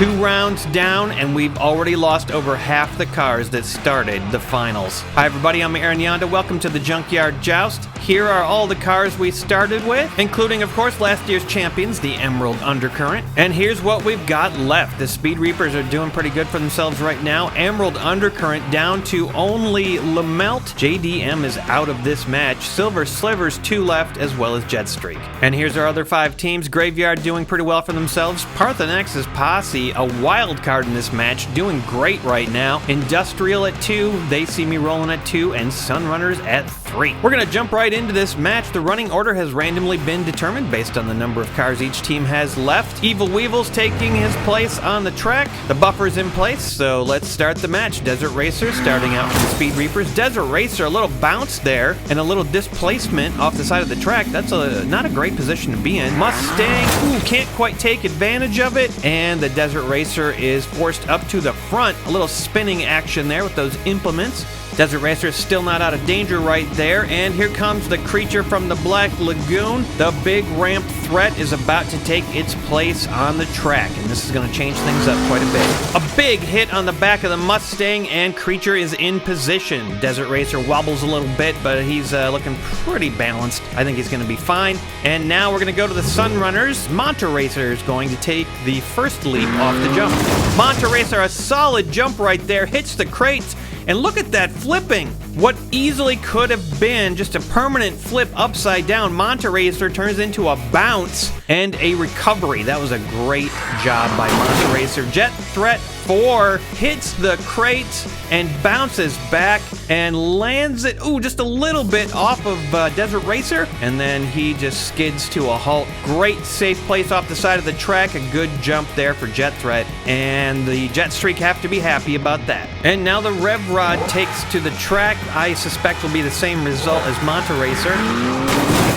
2 rounds down, and we've already lost over half the cars that started the finals. Hi everybody, I'm Aaron Yonda. Welcome to the Junkyard Joust. Here are all the cars we started with, including, of course, last year's champions, the Emerald Undercurrent. And here's what we've got left. The Speed Reapers are doing pretty good for themselves right now. Emerald Undercurrent down to only Lamelt. JDM is out of this match. Silver Slivers 2 left, as well as Jetstreak. And here's our other 5 teams. Graveyard doing pretty well for themselves. Parthenex's Posse, a wild card in this match, doing great right now. Industrial at 2, They See Me Rolling at 2, and Sunrunners at 3. We're gonna jump right into this match. The running order has randomly been determined based on the number of cars each team has left. Evil Weevil's taking his place on the track. The buffer's in place, so let's start the match. Desert Racer starting out from the Speed Reapers. Desert Racer, a little bounce there and a little displacement off the side of the track. That's not a great position to be in. Mustang, can't quite take advantage of it, and the Desert Racer is forced up to the front. A little spinning action there with those implements. Desert Racer is still not out of danger right there, and here comes the creature from the Black Lagoon. The big ramp threat is about to take its place on the track, and this is going to change things up quite a bit. A big hit on the back of the Mustang, and creature is in position. Desert Racer wobbles a little bit, but he's looking pretty balanced. I think he's going to be fine. And now we're going to go to the Sunrunners. Manta Racer is going to take the first leap off the jump. Manta Racer, a solid jump right there, hits the crates. And look at that flipping. What easily could have been just a permanent flip upside down, Manta Racer turns into a bounce and a recovery. That was a great job by Manta Racer. Jet Threat 4 hits the crates and bounces back and lands it, just a little bit off of Desert Racer, and then he just skids to a halt. Great safe place off the side of the track. A good jump there for Jet Threat, and the Jetstreak have to be happy about that. And now the Rev Rod takes to the track. I suspect will be the same result as Manta Racer.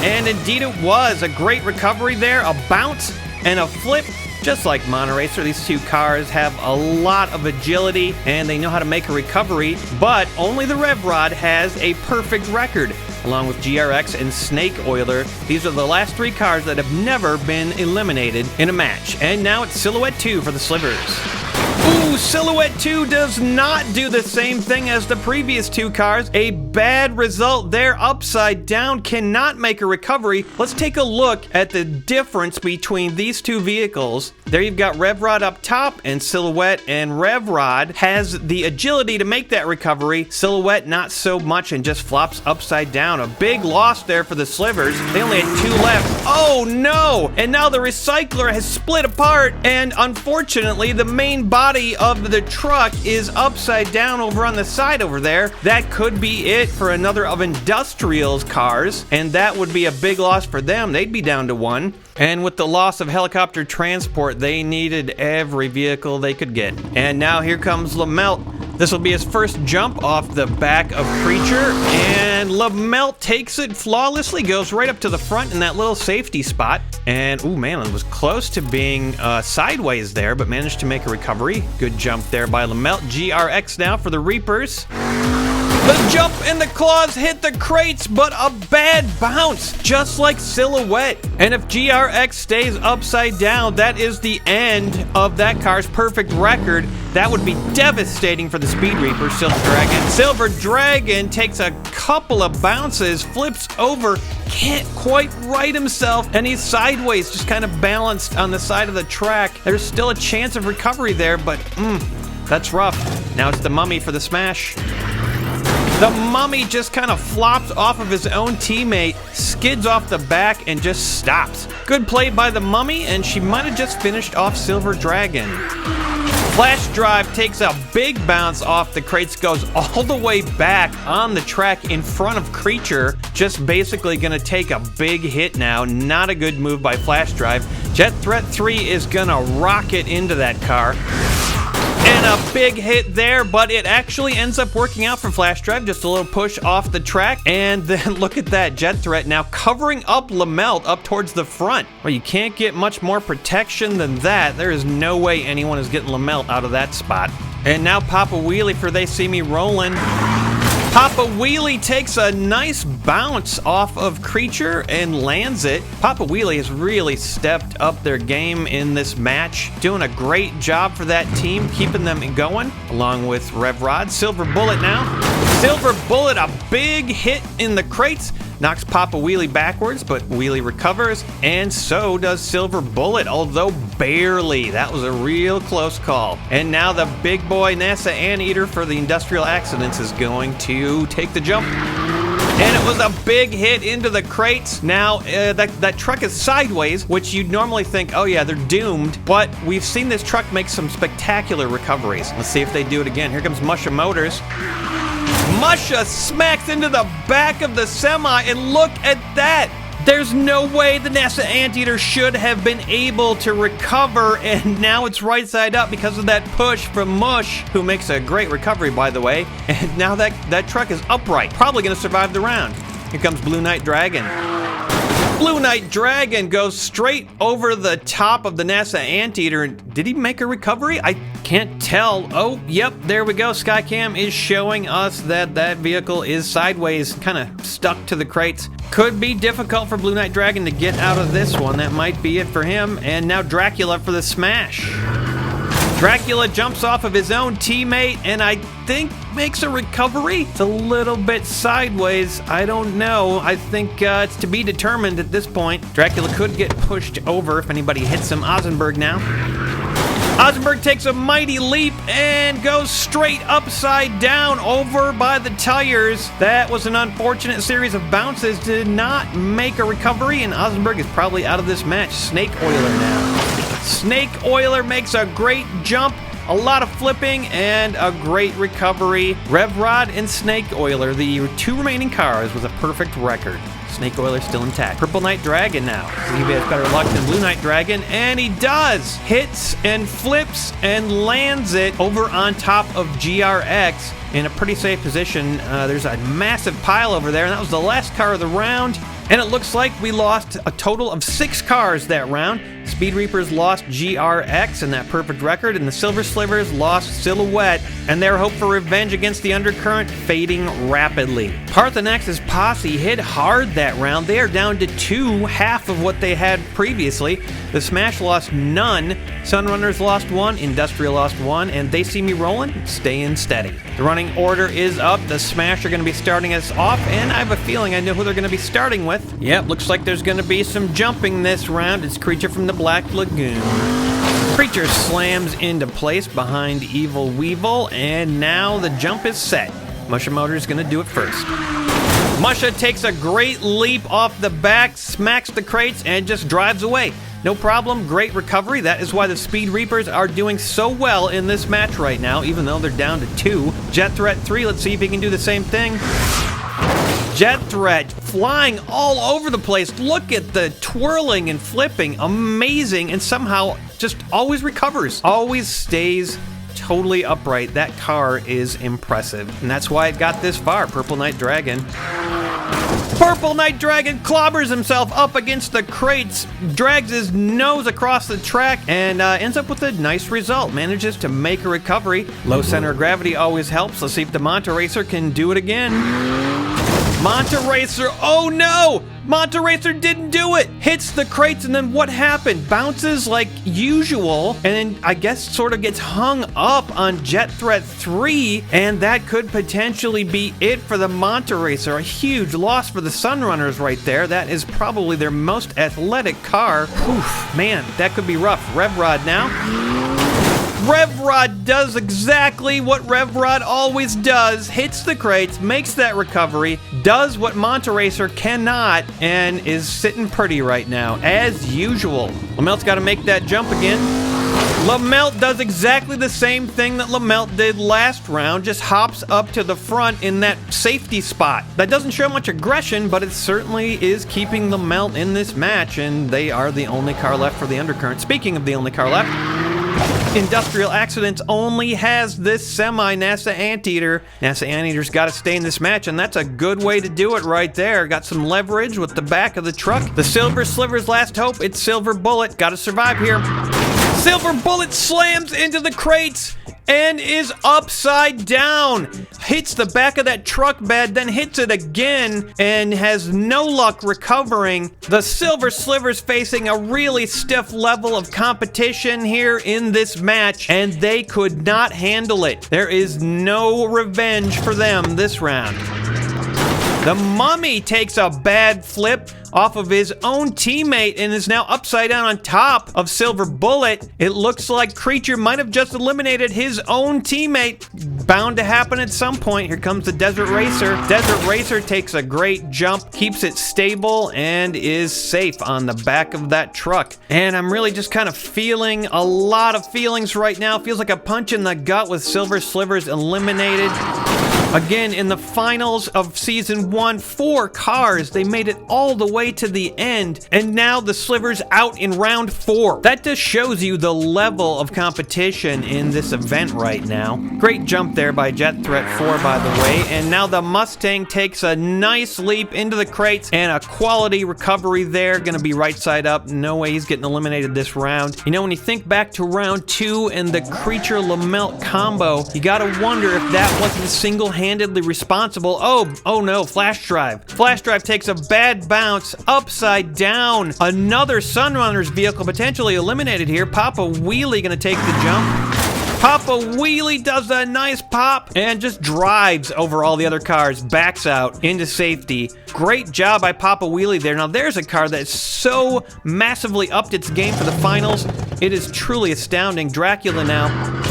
And indeed it was. A great recovery there, a bounce and a flip. Just like Manta Racer, these 2 cars have a lot of agility and they know how to make a recovery, but only the Rev Rod has a perfect record. Along with GRX and Snake Oiler, these are the last 3 cars that have never been eliminated in a match. And now it's Silhouette 2 for the Slivers. Silhouette 2 does not do the same thing as the previous 2 cars. A bad result there, upside down, cannot make a recovery. Let's take a look at the difference between these 2 vehicles. There you've got Rev Rod up top and Silhouette, and Rev Rod has the agility to make that recovery. Silhouette not so much and just flops upside down. A big loss there for the Slivers. They only had 2 left. Oh no! And now the Recycler has split apart, and unfortunately the main body of the truck is upside down over on the side over there. That could be it for another of Industrial's cars, and that would be a big loss for them. They'd be down to 1. And with the loss of helicopter transport, they needed every vehicle they could get. And now here comes Lamelt. This will be his first jump off the back of Creature, and Lamelt takes it flawlessly, goes right up to the front in that little safety spot. And, man, it was close to being sideways there, but managed to make a recovery. Good jump there by Lamelt. GRX now for the Reapers. The jump and the claws hit the crates, but a bad bounce, just like Silhouette. And if GRX stays upside down, that is the end of that car's perfect record. That would be devastating for the Speed Reaper. Silver Dragon. Silver Dragon takes a couple of bounces, flips over, can't quite right himself, and he's sideways, just kind of balanced on the side of the track. There's still a chance of recovery there, but that's rough. Now it's the Mummy for the smash. The Mummy just kind of flops off of his own teammate, skids off the back, and just stops. Good play by the Mummy, and she might have just finished off Silver Dragon. Flash Drive takes a big bounce off the crates, goes all the way back on the track in front of Creature. Just basically going to take a big hit now. Not a good move by Flash Drive. Jet Threat 3 is going to rocket into that car. And a big hit there, but it actually ends up working out for Flash Drive. Just a little push off the track, and then look at that, Jet Threat now covering up Lamelt up towards the front. Well, you can't get much more protection than that. There is no way anyone is getting Lamelt out of that spot. And now Papa Wheelie for They See Me Rolling. Papa Wheelie takes a nice bounce off of Creature and lands it. Papa Wheelie has really stepped up their game in this match, doing a great job for that team, keeping them going, along with Rev Rod. Silver Bullet now. Silver Bullet, a big hit in the crates. Knocks Papa Wheelie backwards, but Wheelie recovers, and so does Silver Bullet, although barely. That was a real close call. And now the big boy NASA Anteater for the Industrial Accidents is going to take the jump. And it was a big hit into the crates. Now, that truck is sideways, which you'd normally think, oh yeah, they're doomed. But we've seen this truck make some spectacular recoveries. Let's see if they do it again. Here comes Musha Motors. Musha smacks into the back of the semi, and look at that. There's no way the NASA Anteater should have been able to recover, and now it's right side up because of that push from Mush, who makes a great recovery, by the way. And now that truck is upright, probably going to survive the round. Here comes Blue Knight Dragon. Blue Knight Dragon goes straight over the top of the NASA Anteater. Did he make a recovery? I can't tell. Oh, yep, there we go. Skycam is showing us that that vehicle is sideways, kind of stuck to the crates. Could be difficult for Blue Knight Dragon to get out of this one. That might be it for him. And now Dracula for the smash. Dracula jumps off of his own teammate and I think makes a recovery. It's a little bit sideways. I don't know. I think it's to be determined at this point. Dracula could get pushed over if anybody hits him. Ozenberg now. Ozenberg takes a mighty leap and goes straight upside down over by the tires. That was an unfortunate series of bounces. Did not make a recovery, and Ozenberg is probably out of this match. Snake Oiler now. Snake Oiler makes a great jump, a lot of flipping, and a great recovery. Rev Rod and Snake Oiler, the two remaining cars, with a perfect record. Snake Oiler still intact. Purple Knight Dragon now. See if he has better luck than Blue Knight Dragon, and he does! Hits and flips and lands it over on top of GRX in a pretty safe position. There's a massive pile over there, and that was the last car of the round. And it looks like we lost a total of 6 cars that round. Speed Reapers lost GRX and that perfect record, and the Silver Slivers lost Silhouette, and their hope for revenge against the Undercurrent fading rapidly. Parthenax's posse hit hard that round. They are down to 2, half of what they had previously. The Smash lost none. Sunrunners lost 1, Industrial lost 1, and They See Me Rolling, staying steady. The running order is up. The Smash are going to be starting us off, and I have a feeling I know who they're going to be starting with. Yep, looks like there's going to be some jumping this round. It's Creature from the Black Lagoon. Creature slams into place behind Evil Weevil, and now the jump is set. Musha Motor is going to do it first. Musha takes a great leap off the back, smacks the crates, and just drives away. No problem, great recovery. That is why the Speed Reapers are doing so well in this match right now, even though they're down to 2. Jet Threat 3, let's see if he can do the same thing. Jet Threat flying all over the place. Look at the twirling and flipping. Amazing, and somehow just always recovers. Always stays totally upright. That car is impressive, and that's why it got this far. Purple Knight Dragon. Purple Knight Dragon clobbers himself up against the crates, drags his nose across the track, and ends up with a nice result. Manages to make a recovery. Low center of gravity always helps. Let's see if the Manta Racer can do it again. Manta Racer, oh no! Manta Racer didn't do it! Hits the crates, and then what happened? Bounces like usual, and then I guess sort of gets hung up on Jet Threat 3, and that could potentially be it for the Manta Racer. A huge loss for the Sunrunners right there. That is probably their most athletic car. Oof, man, that could be rough. Rev Rod now. Rev Rod does exactly what Rev Rod always does, hits the crates, makes that recovery, does what Manta Racer cannot, and is sitting pretty right now, as usual. Lamelt's got to make that jump again. Lamelt does exactly the same thing that Lamelt did last round, just hops up to the front in that safety spot. That doesn't show much aggression, but it certainly is keeping Lamelt in this match, and they are the only car left for the Undercurrent. Speaking of the only car left, Industrial Accidents only has this semi-NASA Anteater. NASA Anteater's got to stay in this match, and that's a good way to do it right there. Got some leverage with the back of the truck. The Silver Sliver's last hope, it's Silver Bullet. Got to survive here. Silver Bullet slams into the crates and is upside down. Hits the back of that truck bed, then hits it again and has no luck recovering. The Silver Slivers facing a really stiff level of competition here in this match, and they could not handle it. There is no revenge for them this round. The Mummy takes a bad flip off of his own teammate and is now upside down on top of Silver Bullet. It looks like Creature might have just eliminated his own teammate. Bound to happen at some point. Here comes the Desert Racer. Desert Racer takes a great jump, keeps it stable, and is safe on the back of that truck. And I'm really just kind of feeling a lot of feelings right now. Feels like a punch in the gut with Silver Slivers eliminated. Again, in the finals of Season 1, 4 cars, they made it all the way to the end, and now the Slivers out in round 4. That just shows you the level of competition in this event right now. Great jump there by Jet Threat 4, by the way, and now the Mustang takes a nice leap into the crates, and a quality recovery there, gonna be right side up. No way he's getting eliminated this round. You know, when you think back to round 2 and the Creature Lamelt combo, you gotta wonder if that wasn't single-handedly responsible. Oh no, Flash Drive. Flash Drive takes a bad bounce upside down. Another Sunrunner's vehicle potentially eliminated here. Papa Wheelie gonna take the jump. Papa Wheelie does a nice pop and just drives over all the other cars, backs out into safety. Great job by Papa Wheelie there. Now there's a car that's so massively upped its game for the finals. It is truly astounding. Dracula now.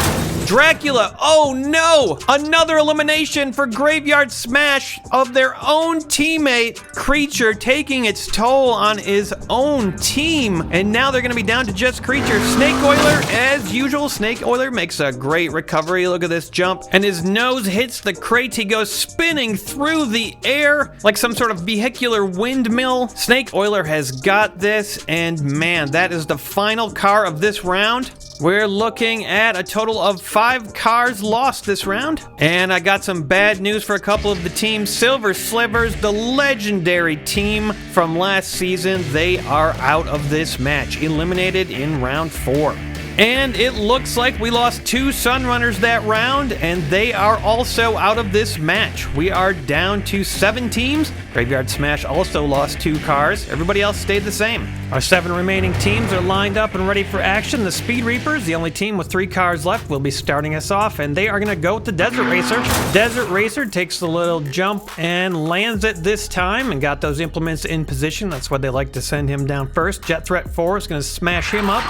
Dracula, oh no! Another elimination for Graveyard Smash of their own teammate. Creature taking its toll on his own team. And now they're gonna be down to just Creature. Snake Oiler, as usual, Snake Oiler makes a great recovery. Look at this jump. And his nose hits the crates. He goes spinning through the air like some sort of vehicular windmill. Snake Oiler has got this, and man, that is the final car of this round. We're looking at a total of 5 cars lost this round. And I got some bad news for a couple of the teams. Silver Slivers, the legendary team from last season, they are out of this match, eliminated in round 4. And it looks like we lost 2 Sunrunners that round, and they are also out of this match. We are down to 7 teams. Graveyard Smash also lost 2 cars. Everybody else stayed the same. Our 7 remaining teams are lined up and ready for action. The Speed Reapers, the only team with 3 cars left, will be starting us off, and they are going to go with the Desert Racer. Desert Racer takes the little jump and lands it this time and got those implements in position. That's why they like to send him down first. Jet Threat 4 is going to smash him up,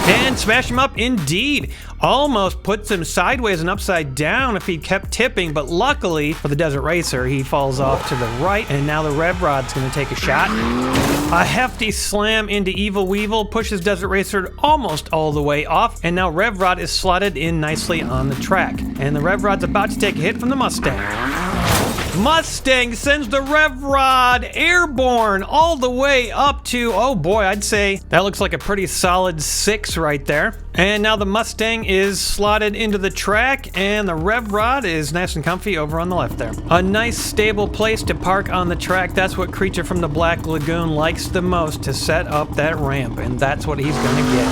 and smash him up indeed. Almost puts him sideways and upside down if he kept tipping, but luckily for the Desert Racer, he falls off to the right, and now the Rev Rod's going to take a shot. A hefty slam into Evil Weevil pushes Desert Racer almost all the way off, and now Rev Rod is slotted in nicely on the track. And the Rev Rod's about to take a hit from the Mustang. Mustang sends the Rev Rod airborne all the way up to, oh boy, I'd say that looks like a pretty solid 6 right there. And now the Mustang is slotted into the track, and the Rev Rod is nice and comfy over on the left there. A nice stable place to park on the track. That's what Creature from the Black Lagoon likes the most, to set up that ramp, and that's what he's gonna get.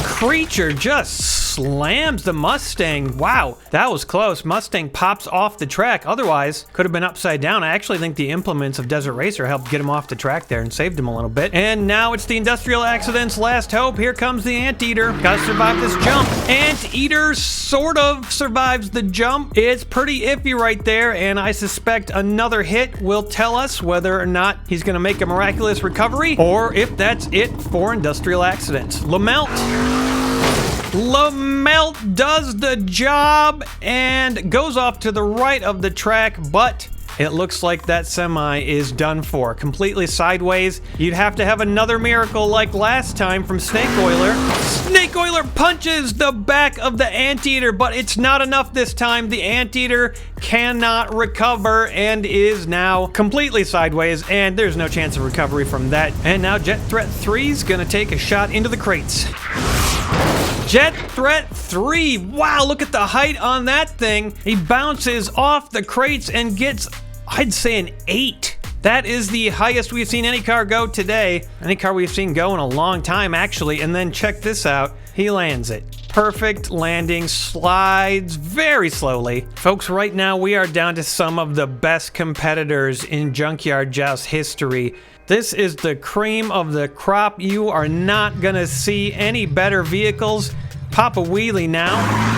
Creature just slams the Mustang. Wow, that was close. Mustang pops off the track. Otherwise, could have been upside down. I actually think the implements of Desert Racer helped get him off the track there and saved him a little bit. And now it's the Industrial Accident's last hope. Here comes the Anteater. Gotta survive this jump. Anteater sort of survives the jump. It's pretty iffy right there, and I suspect another hit will tell us whether or not he's gonna make a miraculous recovery, or if that's it for Industrial Accidents. Lamelt does the job and goes off to the right of the track, but it looks like that semi is done for. Completely sideways. You'd have to have another miracle like last time from Snake Oiler. Snake Oiler punches the back of the Anteater, but it's not enough this time. The Anteater cannot recover and is now completely sideways, and there's no chance of recovery from that. And now Jet Threat 3 is gonna take a shot into the crates. Jet Threat 3. Wow, look at the height on that thing. He bounces off the crates and gets, I'd say, an 8. That is the highest we've seen any car go today. Any car we've seen go in a long time, actually. And then check this out. He lands it. Perfect landing, slides very slowly. Folks, right now we are down to some of the best competitors in Junkyard Joust history. This is the cream of the crop. You are not gonna see any better vehicles. Pop a wheelie now.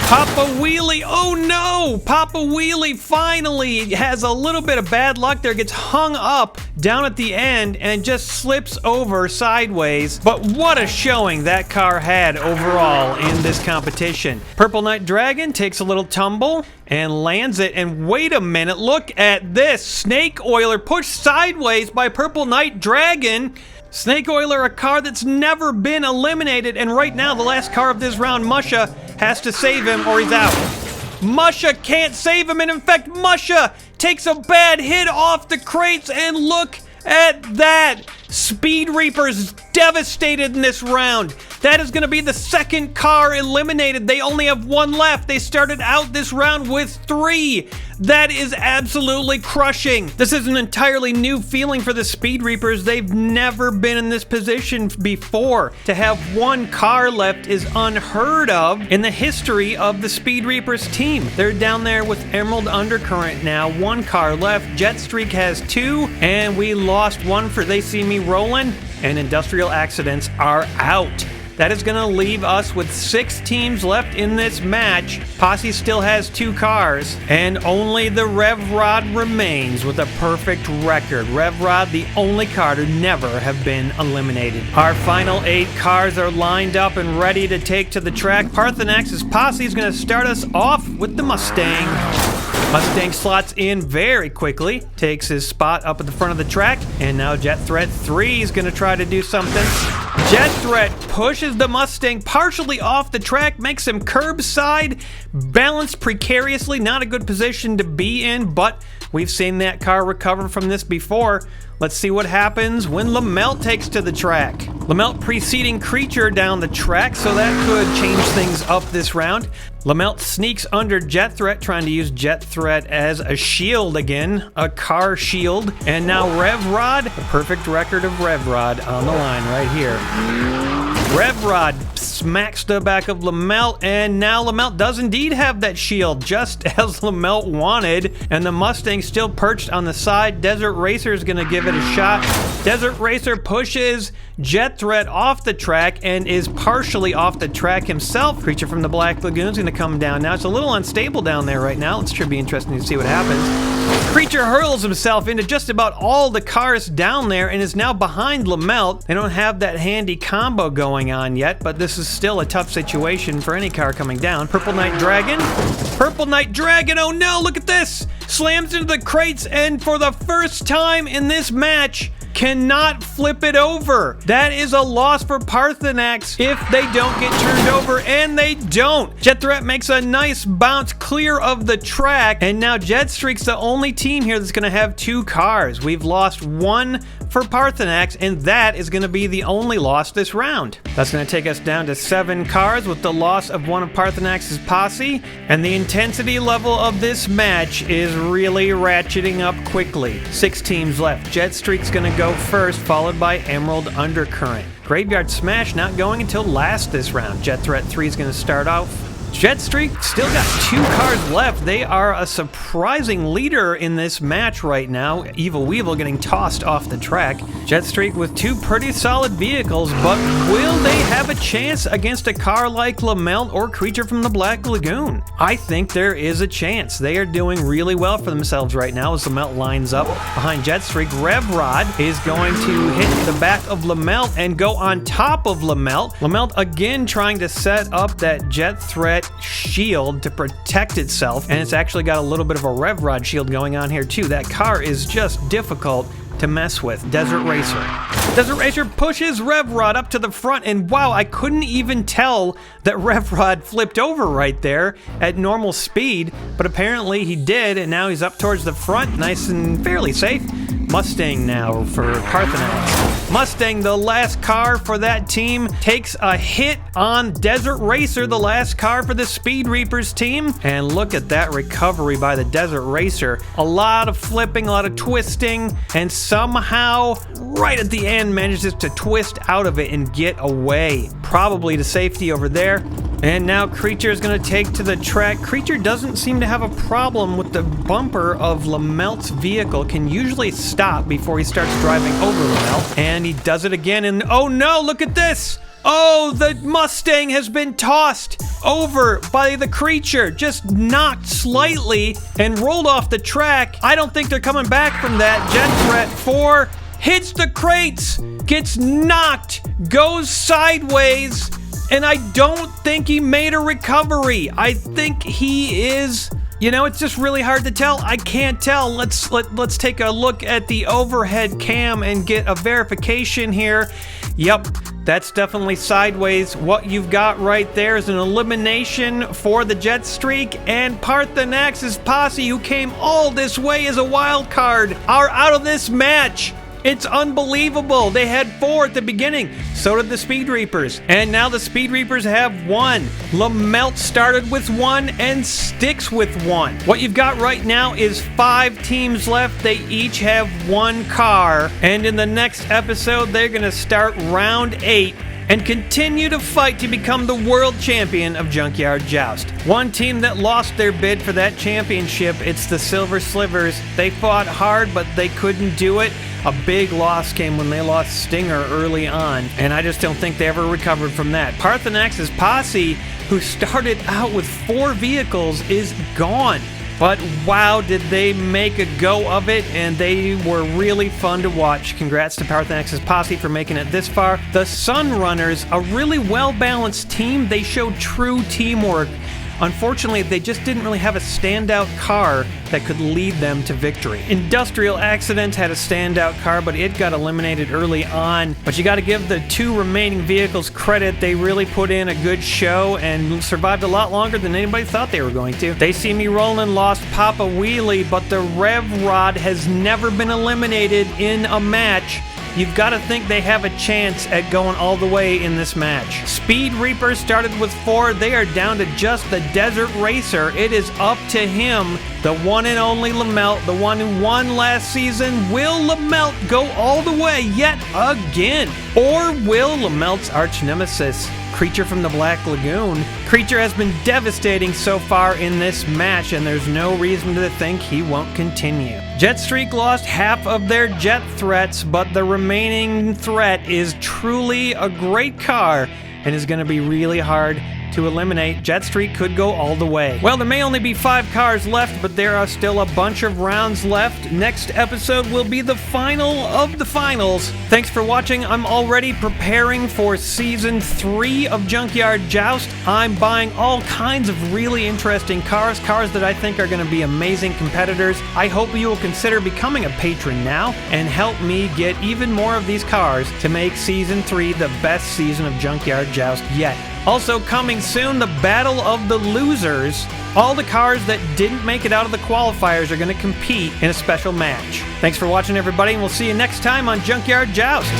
Papa Wheelie, oh no! Papa Wheelie finally has a little bit of bad luck there, gets hung up down at the end and just slips over sideways. But what a showing that car had overall in this competition. Purple Knight Dragon takes a little tumble and lands it, and wait a minute, look at this. Snake Oiler pushed sideways by Purple Knight Dragon. Snake Oiler, a car that's never been eliminated, and right now the last car of this round, Musha, has to save him or he's out. Musha can't save him, and in fact, Musha takes a bad hit off the crates, and look at that. Speed Reaper's devastated in this round. That is going to be the second car eliminated. They only have one left. They started out this round with 3. That is absolutely crushing. This is an entirely new feeling for the Speed Reapers. They've never been in this position before. To have one car left is unheard of in the history of the Speed Reapers team. They're down there with Emerald Undercurrent now. 1 car left. Jetstreak has 2, and we lost 1 for They See Me Rolling, and Industrial Accidents are out. That is going to leave us with 6 teams left in this match. Posse still has 2 cars, and only the Rev Rod remains with a perfect record. Rev Rod, the only car to never have been eliminated. Our final 8 cars are lined up and ready to take to the track. Parthenax's Posse is going to start us off with the Mustang. Mustang slots in very quickly, takes his spot up at the front of the track, and now Jet Threat 3 is going to try to do something. Jet Threat pushes the Mustang partially off the track, makes him curbside, balanced precariously, not a good position to be in, but we've seen that car recover from this before. Let's see what happens when Lamelt takes to the track. Lamelt preceding Creature down the track, so that could change things up this round. Lamelt sneaks under Jet Threat, trying to use Jet Threat as a shield again, a car shield. And now Rev Rod, the perfect record of Rev Rod on the line right here. Rev Rod smacks the back of Lamelt, and now Lamelt does indeed have that shield, just as Lamelt wanted, and the Mustang still perched on the side. Desert Racer is going to give it a shot. Desert Racer pushes Jet Threat off the track and is partially off the track himself. Creature from the Black Lagoon is going to come down now. It's a little unstable down there right now. It should be interesting to see what happens. Creature hurls himself into just about all the cars down there and is now behind Lamelt. They don't have that handy combo going on yet, but this is still a tough situation for any car coming down. Purple Knight Dragon. Purple Knight Dragon, oh no, look at this! Slams into the crates, and for the first time in this match, cannot flip it over. That is a loss for Parthenax if they don't get turned over, and they don't. Jet Threat makes a nice bounce clear of the track, and now Jetstreak's the only team here that's going to have 2 cars. We've lost 1 for Parthenax, and that is going to be the only loss this round. That's going to take us down to 7 cars with the loss of 1 of Parthenax's Posse, and the intensity level of this match is really ratcheting up quickly. 6 teams left. Jetstreak's going to go first, followed by Emerald Undercurrent. Graveyard Smash not going until last this round. Jet Threat 3 is going to start off. Jetstreak still got 2 cars left. They are a surprising leader in this match right now. Evil Weevil getting tossed off the track. Jetstreak with 2 pretty solid vehicles, but will they have a chance against a car like Lamelt or Creature from the Black Lagoon? I think there is a chance. They are doing really well for themselves right now as Lamelt lines up behind Jetstreak. Rev Rod is going to hit the back of Lamelt and go on top of Lamelt. Lamelt again trying to set up that Jet Threat shield to protect itself, and it's actually got a little bit of a Rev Rod shield going on here too. That car is just difficult to mess with. Desert Racer. Desert Racer pushes Rev Rod up to the front, and wow, I couldn't even tell that Rev Rod flipped over right there at normal speed, but apparently he did, and now he's up towards the front, nice and fairly safe. Mustang now for Parthenax. Mustang, the last car for that team, takes a hit on Desert Racer, the last car for the Speed Reapers team. And look at that recovery by the Desert Racer. A lot of flipping, a lot of twisting, and somehow, right at the end, manages to twist out of it and get away. Probably to safety over there. And now Creature is going to take to the track. Creature doesn't seem to have a problem with the bumper of Lamelt's vehicle. Can usually stop before he starts driving over Lamelt. And he does it again. And oh no, look at this. Oh, the Mustang has been tossed over by the Creature. Just knocked slightly and rolled off the track. I don't think they're coming back from that. Jet Threat 4 hits the crates, gets knocked, goes sideways. And I don't think he made a recovery. I think he is, you know, it's just really hard to tell. I can't tell. Let's take a look at the overhead cam and get a verification here. Yep, that's definitely sideways. What you've got right there is an elimination for the Jet Streak, and ParthenaX's posse, who came all this way as a wild card, are out of this match. It's unbelievable. They had 4 at the beginning. So did the Speed Reapers. And now the Speed Reapers have 1. Lamelt started with 1 and sticks with 1. What you've got right now is 5 teams left. They each have 1 car. And in the next episode, they're going to start round 8 and continue to fight to become the world champion of Junkyard Joust. One team that lost their bid for that championship, it's the Silver Slivers. They fought hard, but they couldn't do it. A big loss came when they lost Stinger early on, and I just don't think they ever recovered from that. ParthenaX's posse, who started out with 4 vehicles, is gone. But wow, did they make a go of it, and they were really fun to watch. Congrats to ParthenaX's posse for making it this far. The Sunrunners, a really well-balanced team. They showed true teamwork. Unfortunately, they just didn't really have a standout car that could lead them to victory. Industrial Accidents had a standout car, but it got eliminated early on. But you got to give the 2 remaining vehicles credit. They really put in a good show and survived a lot longer than anybody thought they were going to. They See Me Rollin' lost Papa Wheelie, but the Rev Rod has never been eliminated in a match. You've got to think they have a chance at going all the way in this match. Speed Reapers started with 4. They are down to just the Desert Racer. It is up to him, the one and only Lamelt, the one who won last season. Will Lamelt go all the way yet again? Or will Lamelt's arch nemesis, Creature from the Black Lagoon? Creature has been devastating so far in this match, and there's no reason to think he won't continue. Jet Streak lost half of their jet threats, but the remaining threat is truly a great car and is going to be really hard to eliminate. Jet Streak could go all the way. Well, there may only be 5 cars left, but there are still a bunch of rounds left. Next episode will be the final of the finals. Thanks for watching. I'm already preparing for Season 3 of Junkyard Joust. I'm buying all kinds of really interesting cars that I think are going to be amazing competitors. I hope you will consider becoming a patron now and help me get even more of these cars to make Season 3 the best season of Junkyard Joust yet. Also coming soon, the Battle of the Losers. All the cars that didn't make it out of the qualifiers are going to compete in a special match. Thanks for watching, everybody, and we'll see you next time on Junkyard Joust.